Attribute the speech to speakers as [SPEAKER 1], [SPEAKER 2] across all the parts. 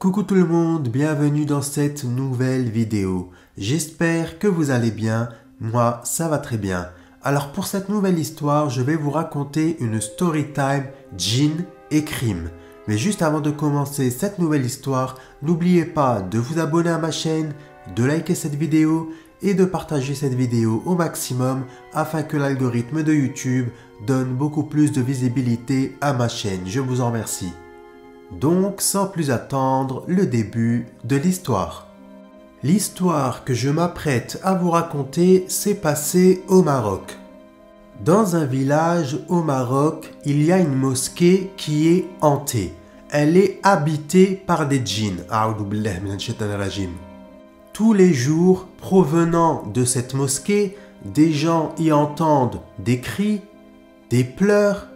[SPEAKER 1] Coucou tout le monde, bienvenue dans cette nouvelle vidéo. J'espère que vous allez bien, moi ça va très bien. Alors pour cette nouvelle histoire, je vais vous raconter une story time djinn et crime. Mais juste avant de commencer cette nouvelle histoire, n'oubliez pas de vous abonner à ma chaîne, de liker cette vidéo et de partager cette vidéo au maximum afin que l'algorithme de YouTube donne beaucoup plus de visibilité à ma chaîne. Je vous en remercie. Donc, sans plus attendre, le début de l'histoire. L'histoire que je m'apprête à vous raconter s'est passée au Maroc. Dans un village au Maroc, il y a une mosquée qui est hantée. Elle est habitée par des djinns. Tous les jours, provenant de cette mosquée, des gens y entendent des cris, des pleurs,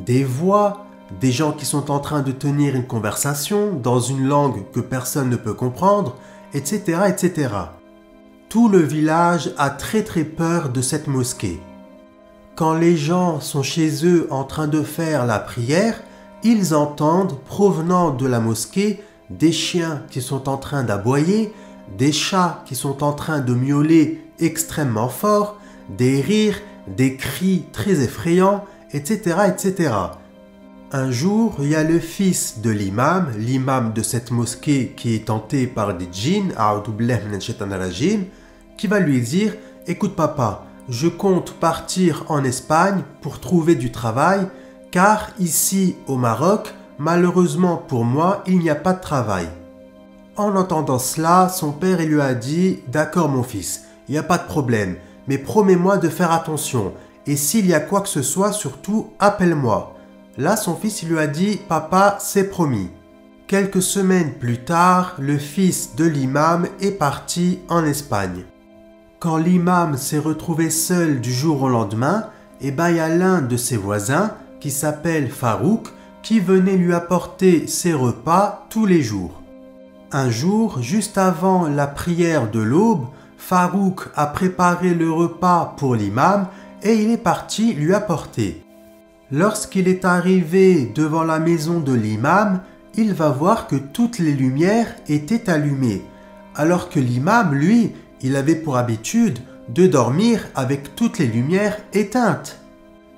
[SPEAKER 1] des voix, des gens qui sont en train de tenir une conversation dans une langue que personne ne peut comprendre, etc., etc. Tout le village a très peur de cette mosquée. Quand les gens sont chez eux en train de faire la prière, ils entendent, provenant de la mosquée, des chiens qui sont en train d'aboyer, des chats qui sont en train de miauler extrêmement fort, des rires, des cris très effrayants, etc., etc. Un jour, il y a le fils de l'imam de cette mosquée qui est tenté par des djinns, qui va lui dire « Écoute papa, je compte partir en Espagne pour trouver du travail, car ici au Maroc, malheureusement pour moi, il n'y a pas de travail. » En entendant cela, son père lui a dit « D'accord mon fils, il n'y a pas de problème, mais promets-moi de faire attention, et s'il y a quoi que ce soit, surtout appelle-moi. » Là, son fils lui a dit « Papa, c'est promis ». Quelques semaines plus tard, le fils de l'imam est parti en Espagne. Quand l'imam s'est retrouvé seul du jour au lendemain, il y a l'un de ses voisins, qui s'appelle Farouk, qui venait lui apporter ses repas tous les jours. Un jour, juste avant la prière de l'aube, Farouk a préparé le repas pour l'imam et il est parti lui apporter. Lorsqu'il est arrivé devant la maison de l'imam, il va voir que toutes les lumières étaient allumées, alors que l'imam, lui, il avait pour habitude de dormir avec toutes les lumières éteintes.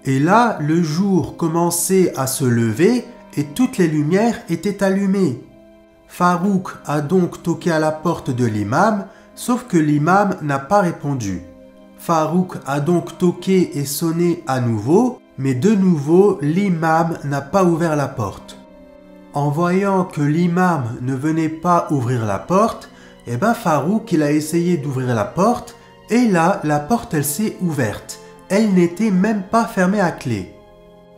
[SPEAKER 1] Et là, le jour commençait à se lever et toutes les lumières étaient allumées. Farouk a donc toqué à la porte de l'imam, sauf que l'imam n'a pas répondu. Farouk a donc toqué et sonné à nouveau, mais de nouveau, l'imam n'a pas ouvert la porte. En voyant que l'imam ne venait pas ouvrir la porte, Farouk il a essayé d'ouvrir la porte et là, la porte elle s'est ouverte. Elle n'était même pas fermée à clé.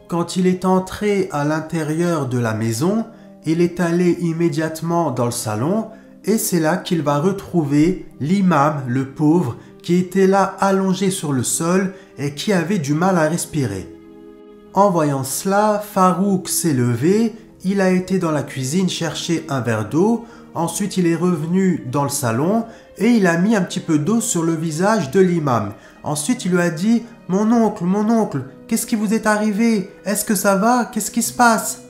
[SPEAKER 1] Quand il est entré à l'intérieur de la maison, il est allé immédiatement dans le salon et c'est là qu'il va retrouver l'imam, le pauvre, qui était là allongé sur le sol et qui avait du mal à respirer. En voyant cela, Farouk s'est levé, il a été dans la cuisine chercher un verre d'eau, ensuite il est revenu dans le salon et il a mis un petit peu d'eau sur le visage de l'imam. Ensuite il lui a dit « Mon oncle, qu'est-ce qui vous est arrivé? Est-ce que ça va? Qu'est-ce qui se passe ?»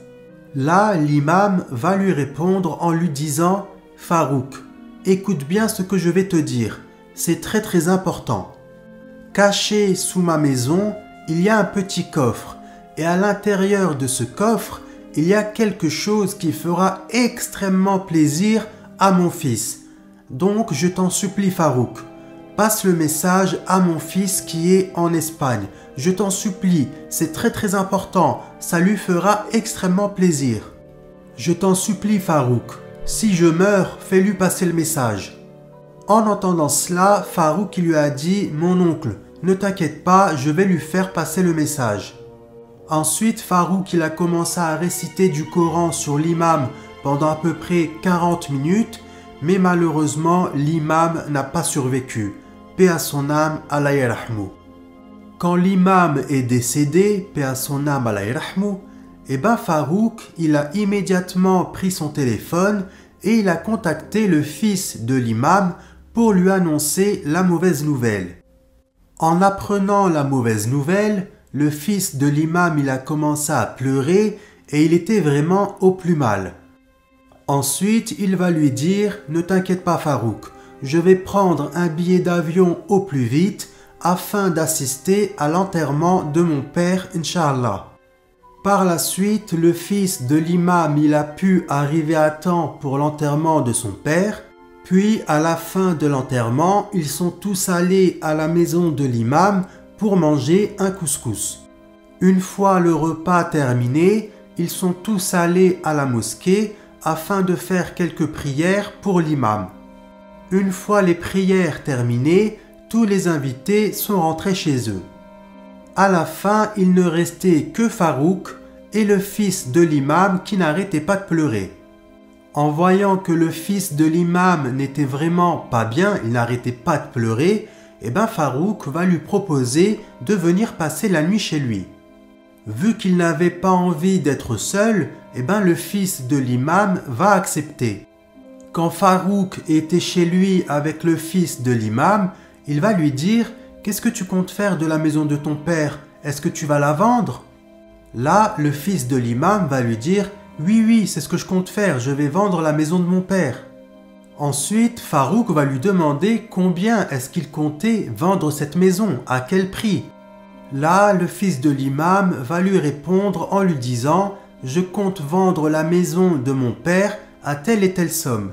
[SPEAKER 1] Là, l'imam va lui répondre en lui disant « Farouk, écoute bien ce que je vais te dire, c'est très important. Caché sous ma maison, il y a un petit coffre. Et à l'intérieur de ce coffre, il y a quelque chose qui fera extrêmement plaisir à mon fils. Donc, je t'en supplie, Farouk, passe le message à mon fils qui est en Espagne. Je t'en supplie, c'est très important, ça lui fera extrêmement plaisir. Je t'en supplie, Farouk, si je meurs, fais-lui passer le message. » En entendant cela, Farouk lui a dit « Mon oncle, ne t'inquiète pas, je vais lui faire passer le message. » Ensuite, Farouk il a commencé à réciter du Coran sur l'imam pendant à peu près 40 minutes, mais malheureusement, l'imam n'a pas survécu. Paix à son âme, Allah yarahmou. Quand l'imam est décédé, paix à son âme, Allah yarahmou, Farouk il a immédiatement pris son téléphone et il a contacté le fils de l'imam pour lui annoncer la mauvaise nouvelle. En apprenant la mauvaise nouvelle, le fils de l'imam il a commencé à pleurer et il était vraiment au plus mal. Ensuite, il va lui dire « Ne t'inquiète pas Farouk, je vais prendre un billet d'avion au plus vite afin d'assister à l'enterrement de mon père, Inch'Allah. » Par la suite, le fils de l'imam il a pu arriver à temps pour l'enterrement de son père. Puis, à la fin de l'enterrement, ils sont tous allés à la maison de l'imam pour manger un couscous. Une fois le repas terminé, ils sont tous allés à la mosquée afin de faire quelques prières pour l'imam. Une fois les prières terminées, tous les invités sont rentrés chez eux. À la fin, il ne restait que Farouk et le fils de l'imam qui n'arrêtait pas de pleurer. En voyant que le fils de l'imam n'était vraiment pas bien, il n'arrêtait pas de pleurer, Farouk va lui proposer de venir passer la nuit chez lui. Vu qu'il n'avait pas envie d'être seul, le fils de l'imam va accepter. Quand Farouk était chez lui avec le fils de l'imam, il va lui dire « Qu'est-ce que tu comptes faire de la maison de ton père? Est-ce que tu vas la vendre ?» Là, le fils de l'imam va lui dire « Oui, c'est ce que je compte faire, je vais vendre la maison de mon père. » Ensuite, Farouk va lui demander combien est-ce qu'il comptait vendre cette maison, à quel prix. Là, le fils de l'imam va lui répondre en lui disant « Je compte vendre la maison de mon père à telle et telle somme. »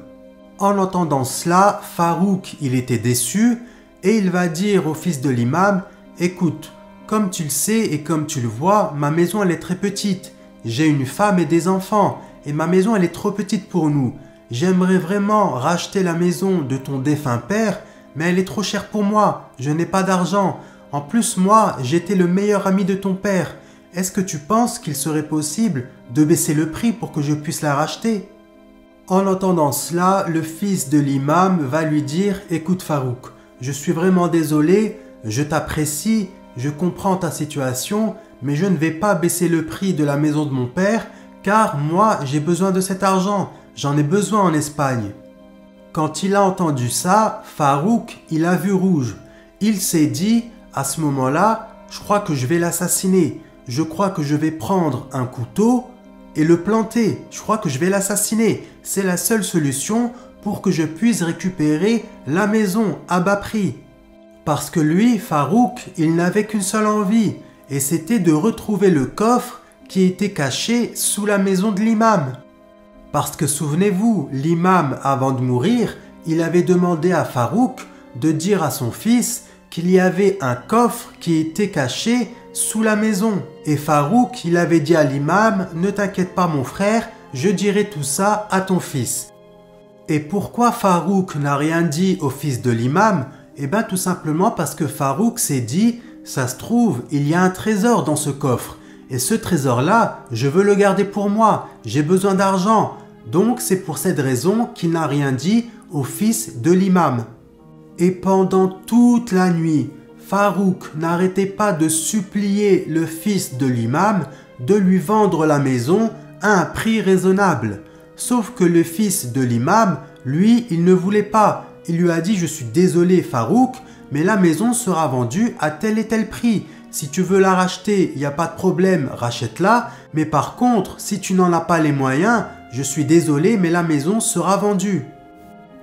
[SPEAKER 1] En entendant cela, Farouk, il était déçu et il va dire au fils de l'imam « Écoute, comme tu le sais et comme tu le vois, ma maison elle est très petite. J'ai une femme et des enfants et ma maison elle est trop petite pour nous. J'aimerais vraiment racheter la maison de ton défunt père, mais elle est trop chère pour moi. Je n'ai pas d'argent. En plus, moi, j'étais le meilleur ami de ton père. Est-ce que tu penses qu'il serait possible de baisser le prix pour que je puisse la racheter ?» En entendant cela, le fils de l'imam va lui dire « Écoute Farouk, je suis vraiment désolé, je t'apprécie, je comprends ta situation, mais je ne vais pas baisser le prix de la maison de mon père, car moi, j'ai besoin de cet argent, j'en ai besoin en Espagne. » Quand il a entendu ça, Farouk, il a vu rouge. Il s'est dit « À ce moment-là, je crois que je vais l'assassiner. Je crois que je vais prendre un couteau et le planter. Je crois que je vais l'assassiner. C'est la seule solution pour que je puisse récupérer la maison à bas prix. » Parce que lui, Farouk, il n'avait qu'une seule envie, et c'était de retrouver le coffre qui était caché sous la maison de l'imam. Parce que souvenez-vous, l'imam, avant de mourir, il avait demandé à Farouk de dire à son fils qu'il y avait un coffre qui était caché sous la maison. Et Farouk, il avait dit à l'imam « Ne t'inquiète pas mon frère, je dirai tout ça à ton fils. » Et pourquoi Farouk n'a rien dit au fils de l'imam? Tout simplement parce que Farouk s'est dit « Ça se trouve, il y a un trésor dans ce coffre. Et ce trésor-là, je veux le garder pour moi. J'ai besoin d'argent. » Donc c'est pour cette raison qu'il n'a rien dit au fils de l'imam. Et pendant toute la nuit, Farouk n'arrêtait pas de supplier le fils de l'imam de lui vendre la maison à un prix raisonnable. Sauf que le fils de l'imam, lui, il ne voulait pas. Il lui a dit « Je suis désolé Farouk, mais la maison sera vendue à tel et tel prix. Si tu veux la racheter, il n'y a pas de problème, rachète-la. Mais par contre, si tu n'en as pas les moyens, je suis désolé, mais la maison sera vendue. »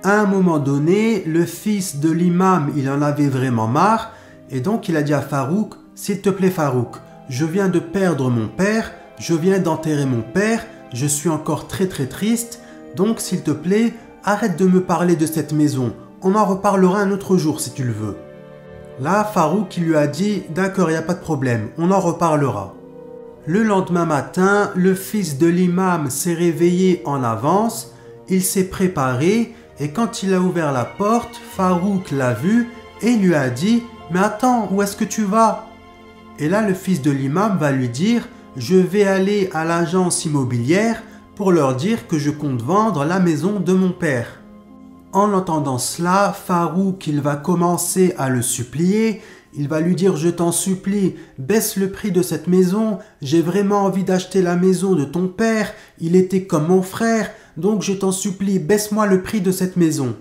[SPEAKER 1] À un moment donné, le fils de l'imam, il en avait vraiment marre. Et donc il a dit à Farouk « S'il te plaît Farouk, je viens de perdre mon père, je viens d'enterrer mon père, je suis encore très triste. Donc s'il te plaît, arrête de me parler de cette maison. On en reparlera un autre jour si tu le veux. » Là, Farouk il lui a dit « D'accord, il n'y a pas de problème, on en reparlera. » Le lendemain matin, le fils de l'imam s'est réveillé en avance, il s'est préparé et quand il a ouvert la porte, Farouk l'a vu et lui a dit « Mais attends, où est-ce que tu vas ?» Et là, le fils de l'imam va lui dire « Je vais aller à l'agence immobilière pour leur dire que je compte vendre la maison de mon père. » En entendant cela, Farouk il va commencer à le supplier. Il va lui dire « Je t'en supplie, baisse le prix de cette maison. J'ai vraiment envie d'acheter la maison de ton père. Il était comme mon frère. Donc je t'en supplie, baisse-moi le prix de cette maison. »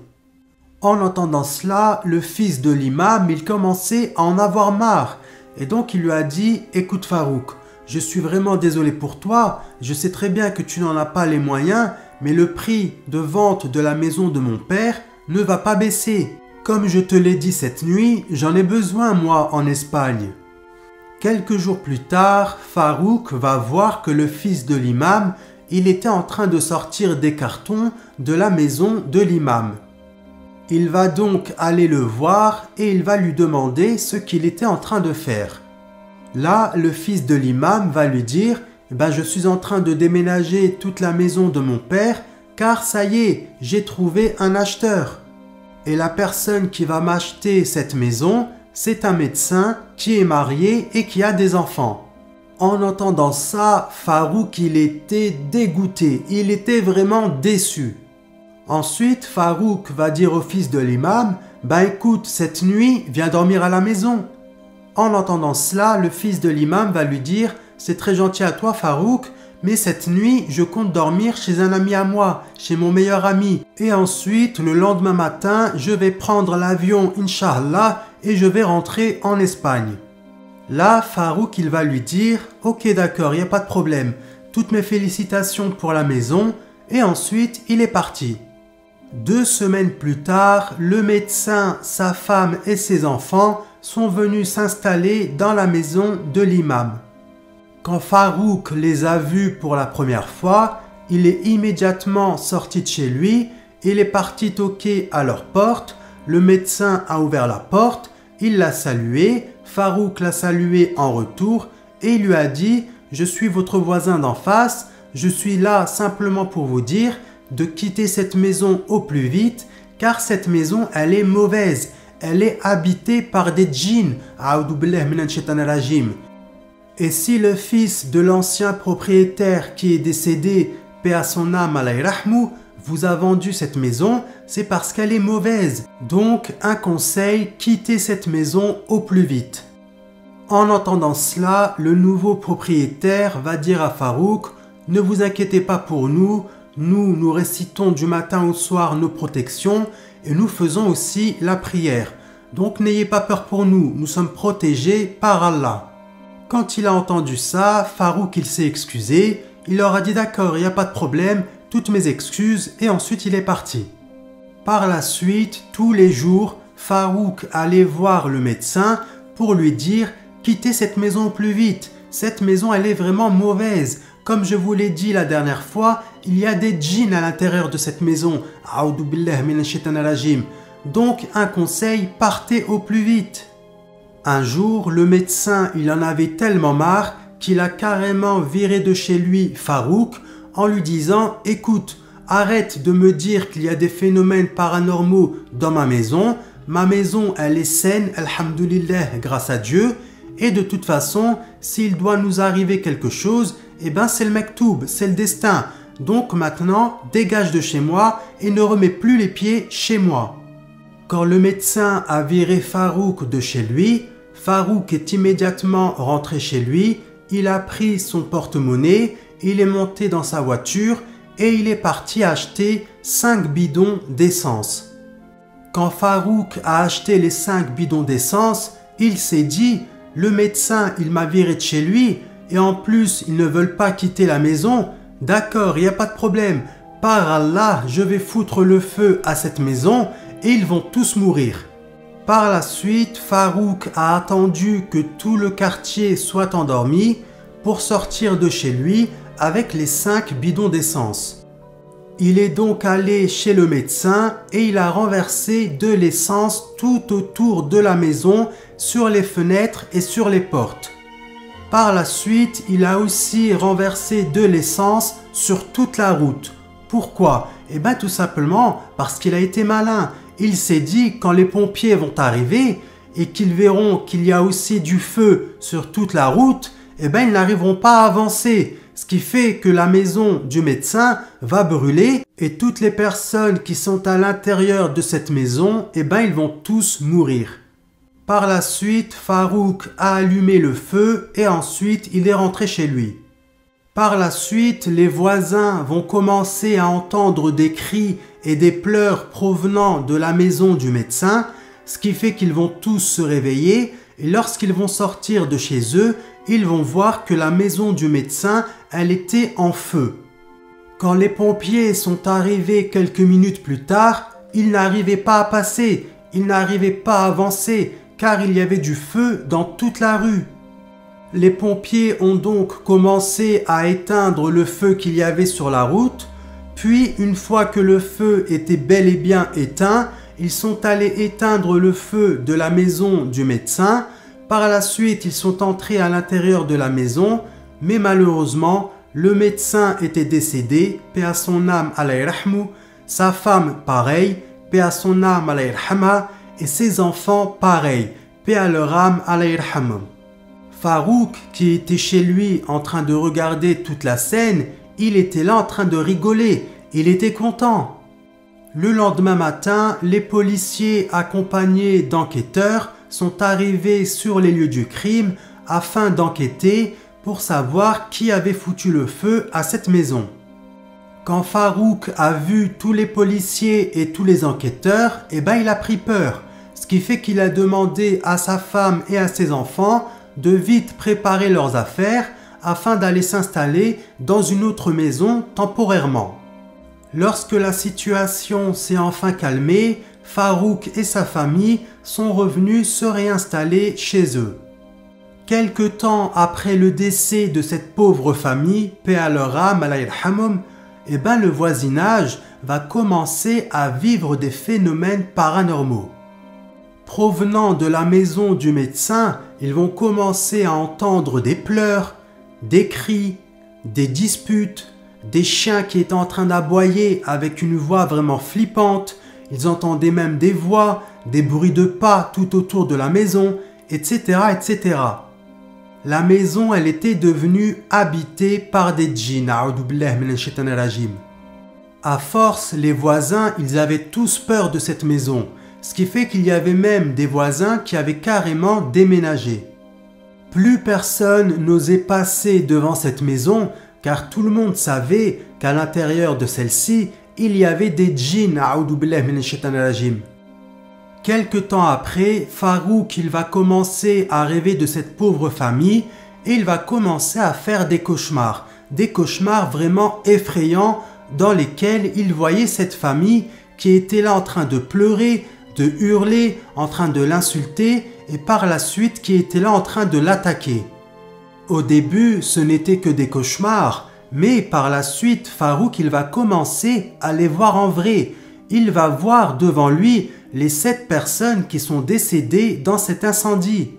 [SPEAKER 1] En entendant cela, le fils de l'imam, il commençait à en avoir marre. Et donc il lui a dit « Écoute Farouk, je suis vraiment désolé pour toi. Je sais très bien que tu n'en as pas les moyens. mais le prix de vente de la maison de mon père ne va pas baisser. Comme je te l'ai dit cette nuit, j'en ai besoin moi en Espagne. » Quelques jours plus tard, Farouk va voir que le fils de l'imam, il était en train de sortir des cartons de la maison de l'imam. Il va donc aller le voir et il va lui demander ce qu'il était en train de faire. Là, le fils de l'imam va lui dire « Je suis en train de déménager toute la maison de mon père car ça y est, j'ai trouvé un acheteur. Et la personne qui va m'acheter cette maison, c'est un médecin qui est marié et qui a des enfants. » En entendant ça, Farouk, il était dégoûté, il était vraiment déçu. Ensuite, Farouk va dire au fils de l'imam « écoute, cette nuit, viens dormir à la maison. » En entendant cela, le fils de l'imam va lui dire « C'est très gentil à toi Farouk, mais cette nuit, je compte dormir chez un ami à moi, chez mon meilleur ami. Et ensuite, le lendemain matin, je vais prendre l'avion, Inch'Allah, et je vais rentrer en Espagne. » Là, Farouk, il va lui dire « Ok, d'accord, il n'y a pas de problème. Toutes mes félicitations pour la maison. » Et ensuite, il est parti. 2 semaines plus tard, le médecin, sa femme et ses enfants sont venus s'installer dans la maison de l'imam. Quand Farouk les a vus pour la première fois, il est immédiatement sorti de chez lui, il est parti toquer à leur porte, le médecin a ouvert la porte, il l'a salué, Farouk l'a salué en retour et il lui a dit « Je suis votre voisin d'en face, je suis là simplement pour vous dire de quitter cette maison au plus vite car cette maison elle est mauvaise, elle est habitée par des djinns. Et si le fils de l'ancien propriétaire qui est décédé, paix à son âme, alayhi rahmou, vous a vendu cette maison, c'est parce qu'elle est mauvaise. Donc un conseil, quittez cette maison au plus vite. » En entendant cela, le nouveau propriétaire va dire à Farouk « Ne vous inquiétez pas pour nous, nous récitons du matin au soir nos protections et nous faisons aussi la prière. Donc n'ayez pas peur pour nous, nous sommes protégés par Allah. » Quand il a entendu ça, Farouk il s'est excusé, il leur a dit « D'accord, il n'y a pas de problème, toutes mes excuses » et ensuite il est parti. Par la suite, tous les jours, Farouk allait voir le médecin pour lui dire « Quittez cette maison au plus vite, cette maison elle est vraiment mauvaise. Comme je vous l'ai dit la dernière fois, il y a des djinns à l'intérieur de cette maison. Donc un conseil, partez au plus vite. » Un jour, le médecin il en avait tellement marre qu'il a carrément viré de chez lui Farouk en lui disant « Écoute, arrête de me dire qu'il y a des phénomènes paranormaux dans ma maison elle est saine, alhamdoulilah, grâce à Dieu, et de toute façon, s'il doit nous arriver quelque chose, c'est le mektoub, c'est le destin. Donc maintenant, dégage de chez moi et ne remets plus les pieds chez moi. » Quand le médecin a viré Farouk de chez lui, Farouk est immédiatement rentré chez lui, il a pris son porte-monnaie, il est monté dans sa voiture et il est parti acheter 5 bidons d'essence. Quand Farouk a acheté les 5 bidons d'essence, il s'est dit « Le médecin, il m'a viré de chez lui et en plus, ils ne veulent pas quitter la maison. D'accord, il n'y a pas de problème. Par Allah, je vais foutre le feu à cette maison et ils vont tous mourir. » Par la suite, Farouk a attendu que tout le quartier soit endormi pour sortir de chez lui avec les 5 bidons d'essence. Il est donc allé chez le médecin et il a renversé de l'essence tout autour de la maison, sur les fenêtres et sur les portes. Par la suite, il a aussi renversé de l'essence sur toute la route. Pourquoi? Tout simplement parce qu'il a été malin. Il s'est dit quand les pompiers vont arriver et qu'ils verront qu'il y a aussi du feu sur toute la route, ils n'arriveront pas à avancer. Ce qui fait que la maison du médecin va brûler et toutes les personnes qui sont à l'intérieur de cette maison, ils vont tous mourir. Par la suite, Farouk a allumé le feu et ensuite il est rentré chez lui. Par la suite, les voisins vont commencer à entendre des cris et des pleurs provenant de la maison du médecin, ce qui fait qu'ils vont tous se réveiller et lorsqu'ils vont sortir de chez eux, ils vont voir que la maison du médecin, elle était en feu. Quand les pompiers sont arrivés quelques minutes plus tard, ils n'arrivaient pas à passer, ils n'arrivaient pas à avancer, car il y avait du feu dans toute la rue. Les pompiers ont donc commencé à éteindre le feu qu'il y avait sur la route, puis une fois que le feu était bel et bien éteint, ils sont allés éteindre le feu de la maison du médecin. Par la suite, ils sont entrés à l'intérieur de la maison, mais malheureusement, le médecin était décédé, paix à son âme, Allah yarhamou, sa femme pareil, paix à son âme, Allah yarhamha, et ses enfants pareil, paix à leur âme, Allah yarhamhum. Farouk, qui était chez lui en train de regarder toute la scène, il était là en train de rigoler, il était content. Le lendemain matin, les policiers accompagnés d'enquêteurs sont arrivés sur les lieux du crime afin d'enquêter pour savoir qui avait foutu le feu à cette maison. Quand Farouk a vu tous les policiers et tous les enquêteurs, il a pris peur, ce qui fait qu'il a demandé à sa femme et à ses enfants de vite préparer leurs affaires afin d'aller s'installer dans une autre maison temporairement. Lorsque la situation s'est enfin calmée, Farouk et sa famille sont revenus se réinstaller chez eux. Quelque temps après le décès de cette pauvre famille, paix à leur âme, Allah yarhamhum, le voisinage va commencer à vivre des phénomènes paranormaux. Provenant de la maison du médecin, ils vont commencer à entendre des pleurs, des cris, des disputes, des chiens qui étaient en train d'aboyer avec une voix vraiment flippante. Ils entendaient même des voix, des bruits de pas tout autour de la maison, etc., etc. La maison, elle était devenue habitée par des djinns. A'oudou billahi minash shaitanir rajim. À force, les voisins, ils avaient tous peur de cette maison. Ce qui fait qu'il y avait même des voisins qui avaient carrément déménagé. Plus personne n'osait passer devant cette maison, car tout le monde savait qu'à l'intérieur de celle-ci, il y avait des djinns. A'oudou billahi minash shaitanir rajim. Quelque temps après, Farouk il va commencer à rêver de cette pauvre famille et il va commencer à faire des cauchemars vraiment effrayants dans lesquels il voyait cette famille qui était là en train de pleurer, de hurler, en train de l'insulter et par la suite qui était là en train de l'attaquer. Au début, ce n'était que des cauchemars, mais par la suite, Farouk il va commencer à les voir en vrai. Il va voir devant lui les 7 personnes qui sont décédées dans cet incendie.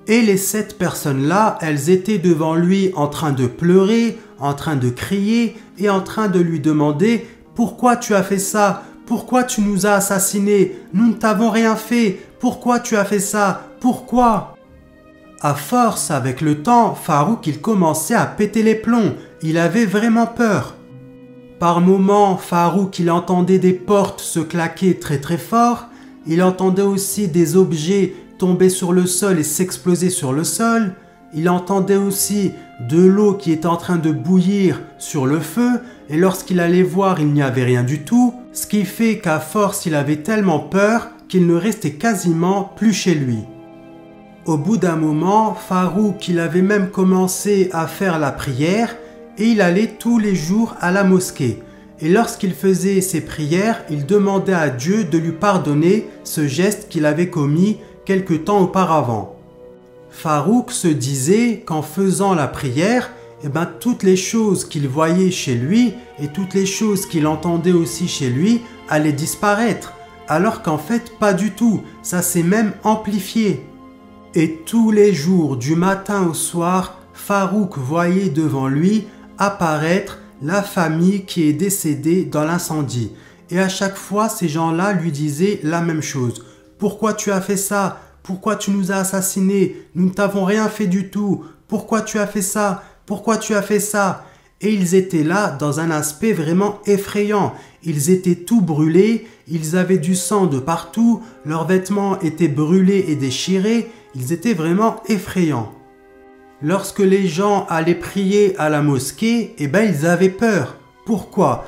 [SPEAKER 1] Et les 7 personnes-là, elles étaient devant lui en train de pleurer, en train de crier et en train de lui demander « Pourquoi tu as fait ça? Pourquoi tu nous as assassinés? Nous ne t'avons rien fait. Pourquoi tu as fait ça? Pourquoi ?» À force, avec le temps, Farouk il commençait à péter les plombs. Il avait vraiment peur. Par moments, Farouk il entendait des portes se claquer très très fort. Il entendait aussi des objets tomber sur le sol et s'exploser sur le sol. Il entendait aussi de l'eau qui était en train de bouillir sur le feu. Et lorsqu'il allait voir, il n'y avait rien du tout. Ce qui fait qu'à force, il avait tellement peur qu'il ne restait quasiment plus chez lui. Au bout d'un moment, Farouk il avait même commencé à faire la prière. Et il allait tous les jours à la mosquée. Et lorsqu'il faisait ses prières, il demandait à Dieu de lui pardonner ce geste qu'il avait commis quelque temps auparavant. Farouk se disait qu'en faisant la prière, toutes les choses qu'il voyait chez lui et toutes les choses qu'il entendait aussi chez lui allaient disparaître. Alors qu'en fait, pas du tout. Ça s'est même amplifié. Et tous les jours, du matin au soir, Farouk voyait devant lui apparaître la famille qui est décédée dans l'incendie. Et à chaque fois, ces gens-là lui disaient la même chose. « Pourquoi tu as fait ça? Pourquoi tu nous as assassinés? Nous ne t'avons rien fait du tout. Pourquoi tu as fait ça? Pourquoi tu as fait ça ?» Et ils étaient là dans un aspect vraiment effrayant. Ils étaient tout brûlés, ils avaient du sang de partout, leurs vêtements étaient brûlés et déchirés. Ils étaient vraiment effrayants. Lorsque les gens allaient prier à la mosquée, ils avaient peur. Pourquoi?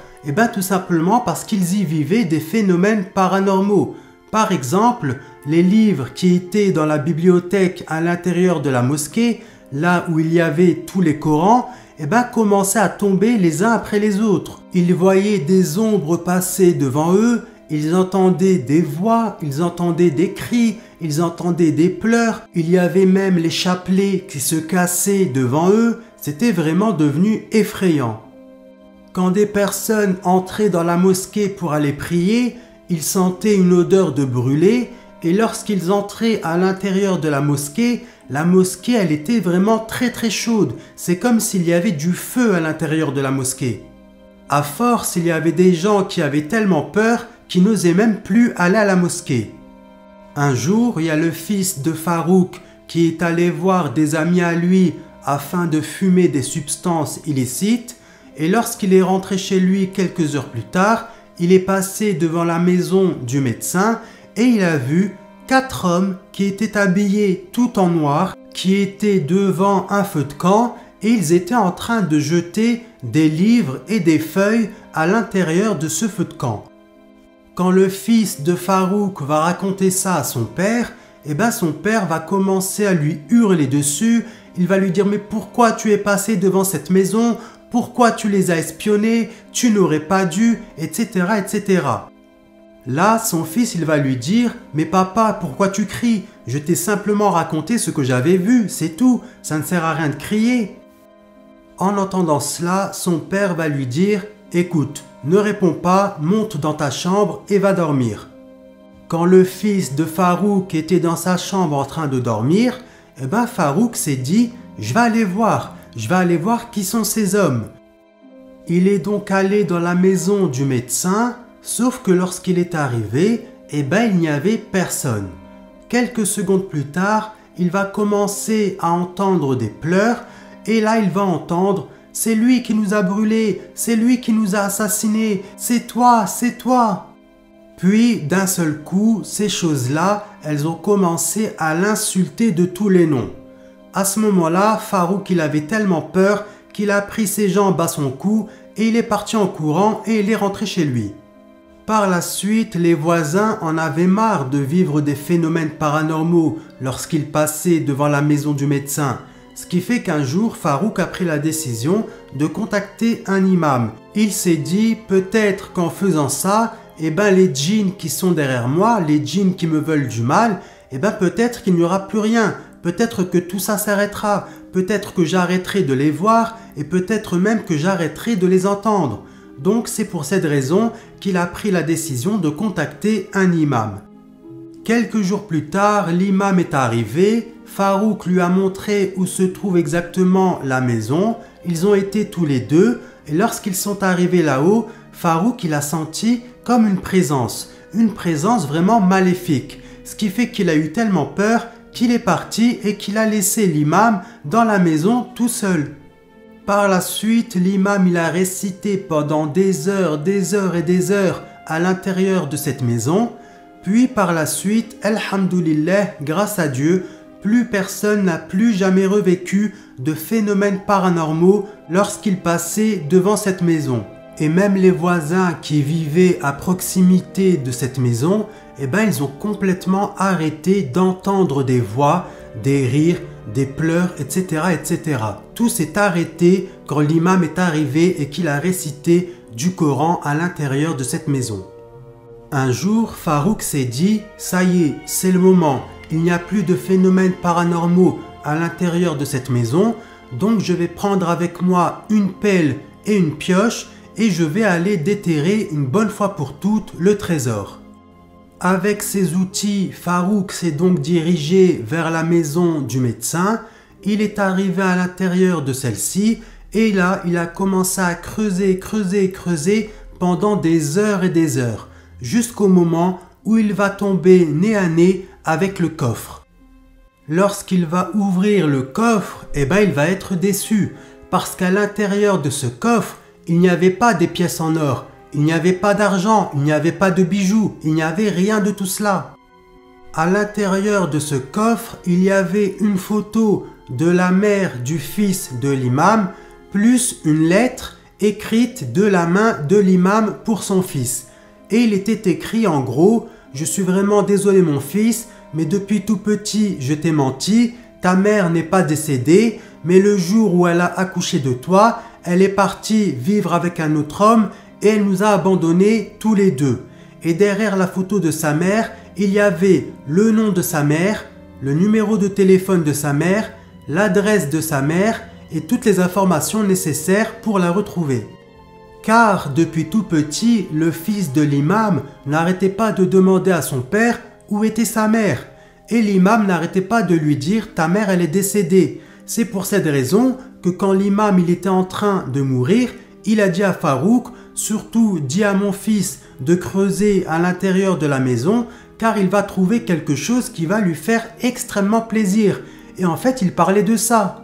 [SPEAKER 1] Tout simplement parce qu'ils y vivaient des phénomènes paranormaux. Par exemple, les livres qui étaient dans la bibliothèque à l'intérieur de la mosquée, là où il y avait tous les Corans, commençaient à tomber les uns après les autres. Ils voyaient des ombres passer devant eux, ils entendaient des voix, ils entendaient des cris, ils entendaient des pleurs, il y avait même les chapelets qui se cassaient devant eux, c'était vraiment devenu effrayant. Quand des personnes entraient dans la mosquée pour aller prier, ils sentaient une odeur de brûlé et lorsqu'ils entraient à l'intérieur de la mosquée elle était vraiment très très chaude. C'est comme s'il y avait du feu à l'intérieur de la mosquée. À force, il y avait des gens qui avaient tellement peur qu'ils n'osaient même plus aller à la mosquée. Un jour, il y a le fils de Farouk qui est allé voir des amis à lui afin de fumer des substances illicites et lorsqu'il est rentré chez lui quelques heures plus tard, il est passé devant la maison du médecin et il a vu 4 hommes qui étaient habillés tout en noir, qui étaient devant un feu de camp et ils étaient en train de jeter des livres et des feuilles à l'intérieur de ce feu de camp. Quand le fils de Farouk va raconter ça à son père, son père va commencer à lui hurler dessus, il va lui dire « Mais pourquoi tu es passé devant cette maison ? Pourquoi tu les as espionnés ? Tu n'aurais pas dû, etc. etc. » Là, son fils, il va lui dire « Mais papa, pourquoi tu cries ? Je t'ai simplement raconté ce que j'avais vu, c'est tout, ça ne sert à rien de crier. » En entendant cela, son père va lui dire « Écoute, ne réponds pas, monte dans ta chambre et va dormir. » Quand le fils de Farouk était dans sa chambre en train de dormir, Farouk s'est dit « Je vais aller voir qui sont ces hommes. » Il est donc allé dans la maison du médecin, sauf que lorsqu'il est arrivé, il n'y avait personne. Quelques secondes plus tard, il va commencer à entendre des pleurs et là il va entendre « C'est lui qui nous a brûlés, c'est lui qui nous a assassinés, c'est toi, c'est toi !» Puis d'un seul coup, ces choses-là, elles ont commencé à l'insulter de tous les noms. À ce moment-là, Farouk il avait tellement peur qu'il a pris ses jambes à son cou et il est parti en courant et il est rentré chez lui. Par la suite, les voisins en avaient marre de vivre des phénomènes paranormaux lorsqu'ils passaient devant la maison du médecin. Ce qui fait qu'un jour, Farouk a pris la décision de contacter un imam. Il s'est dit peut-être qu'en faisant ça, les djinns qui sont derrière moi, les djinns qui me veulent du mal, peut-être qu'il n'y aura plus rien. Peut-être que tout ça s'arrêtera. Peut-être que j'arrêterai de les voir et peut-être même que j'arrêterai de les entendre. Donc c'est pour cette raison qu'il a pris la décision de contacter un imam. Quelques jours plus tard, l'imam est arrivé, Farouk lui a montré où se trouve exactement la maison, ils ont été tous les deux et lorsqu'ils sont arrivés là-haut, Farouk il a senti comme une présence vraiment maléfique, ce qui fait qu'il a eu tellement peur qu'il est parti et qu'il a laissé l'imam dans la maison tout seul. Par la suite, l'imam il a récité pendant des heures et des heures à l'intérieur de cette maison. Puis par la suite, alhamdoulilah, grâce à Dieu, plus personne n'a plus jamais revécu de phénomènes paranormaux lorsqu'il passait devant cette maison. Et même les voisins qui vivaient à proximité de cette maison, ils ont complètement arrêté d'entendre des voix, des rires, des pleurs, etc. etc. Tout s'est arrêté quand l'imam est arrivé et qu'il a récité du Coran à l'intérieur de cette maison. Un jour, Farouk s'est dit « Ça y est, c'est le moment, il n'y a plus de phénomènes paranormaux à l'intérieur de cette maison, donc je vais prendre avec moi une pelle et une pioche et je vais aller déterrer une bonne fois pour toutes le trésor. » Avec ces outils, Farouk s'est donc dirigé vers la maison du médecin. Il est arrivé à l'intérieur de celle-ci et là, il a commencé à creuser pendant des heures et des heures, jusqu'au moment où il va tomber nez à nez avec le coffre. Lorsqu'il va ouvrir le coffre, il va être déçu parce qu'à l'intérieur de ce coffre, il n'y avait pas des pièces en or. Il n'y avait pas d'argent, il n'y avait pas de bijoux, il n'y avait rien de tout cela. À l'intérieur de ce coffre, il y avait une photo de la mère du fils de l'imam, plus une lettre écrite de la main de l'imam pour son fils. Et il était écrit en gros « Je suis vraiment désolé mon fils, mais depuis tout petit je t'ai menti, ta mère n'est pas décédée, mais le jour où elle a accouché de toi, elle est partie vivre avec un autre homme et elle nous a abandonnés tous les deux. Et derrière la photo de sa mère, il y avait le nom de sa mère, le numéro de téléphone de sa mère, l'adresse de sa mère et toutes les informations nécessaires pour la retrouver. Car depuis tout petit, le fils de l'imam n'arrêtait pas de demander à son père où était sa mère. Et l'imam n'arrêtait pas de lui dire « ta mère elle est décédée ». C'est pour cette raison que quand l'imam il était en train de mourir, il a dit à Farouk « surtout dis à mon fils de creuser à l'intérieur de la maison car il va trouver quelque chose qui va lui faire extrêmement plaisir ». Et en fait il parlait de ça.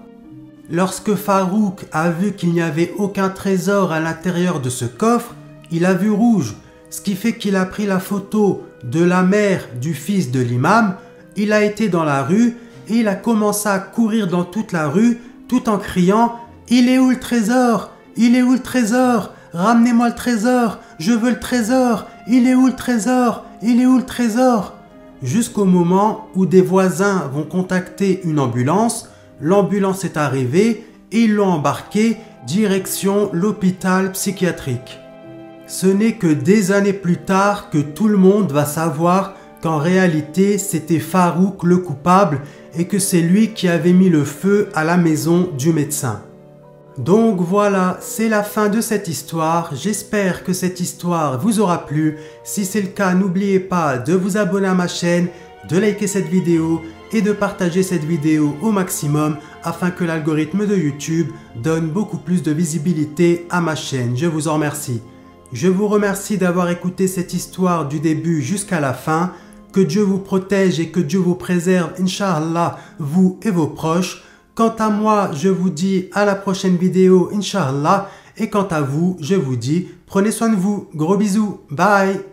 [SPEAKER 1] Lorsque Farouk a vu qu'il n'y avait aucun trésor à l'intérieur de ce coffre, il a vu rouge, ce qui fait qu'il a pris la photo de la mère du fils de l'imam, il a été dans la rue et il a commencé à courir dans toute la rue tout en criant « Il est où le trésor? Il est où le trésor? Ramenez-moi le trésor, je veux le trésor, il est où le trésor? Il est où le trésor ?» Jusqu'au moment où des voisins vont contacter une ambulance. L'ambulance est arrivée et ils l'ont embarqué direction l'hôpital psychiatrique. Ce n'est que des années plus tard que tout le monde va savoir qu'en réalité c'était Farouk le coupable et que c'est lui qui avait mis le feu à la maison du médecin. Donc voilà, c'est la fin de cette histoire. J'espère que cette histoire vous aura plu. Si c'est le cas, n'oubliez pas de vous abonner à ma chaîne, de liker cette vidéo et de partager cette vidéo au maximum afin que l'algorithme de YouTube donne beaucoup plus de visibilité à ma chaîne. Je vous en remercie. Je vous remercie d'avoir écouté cette histoire du début jusqu'à la fin. Que Dieu vous protège et que Dieu vous préserve, Inch'Allah, vous et vos proches. Quant à moi, je vous dis à la prochaine vidéo, Inch'Allah. Et quant à vous, je vous dis, prenez soin de vous. Gros bisous. Bye.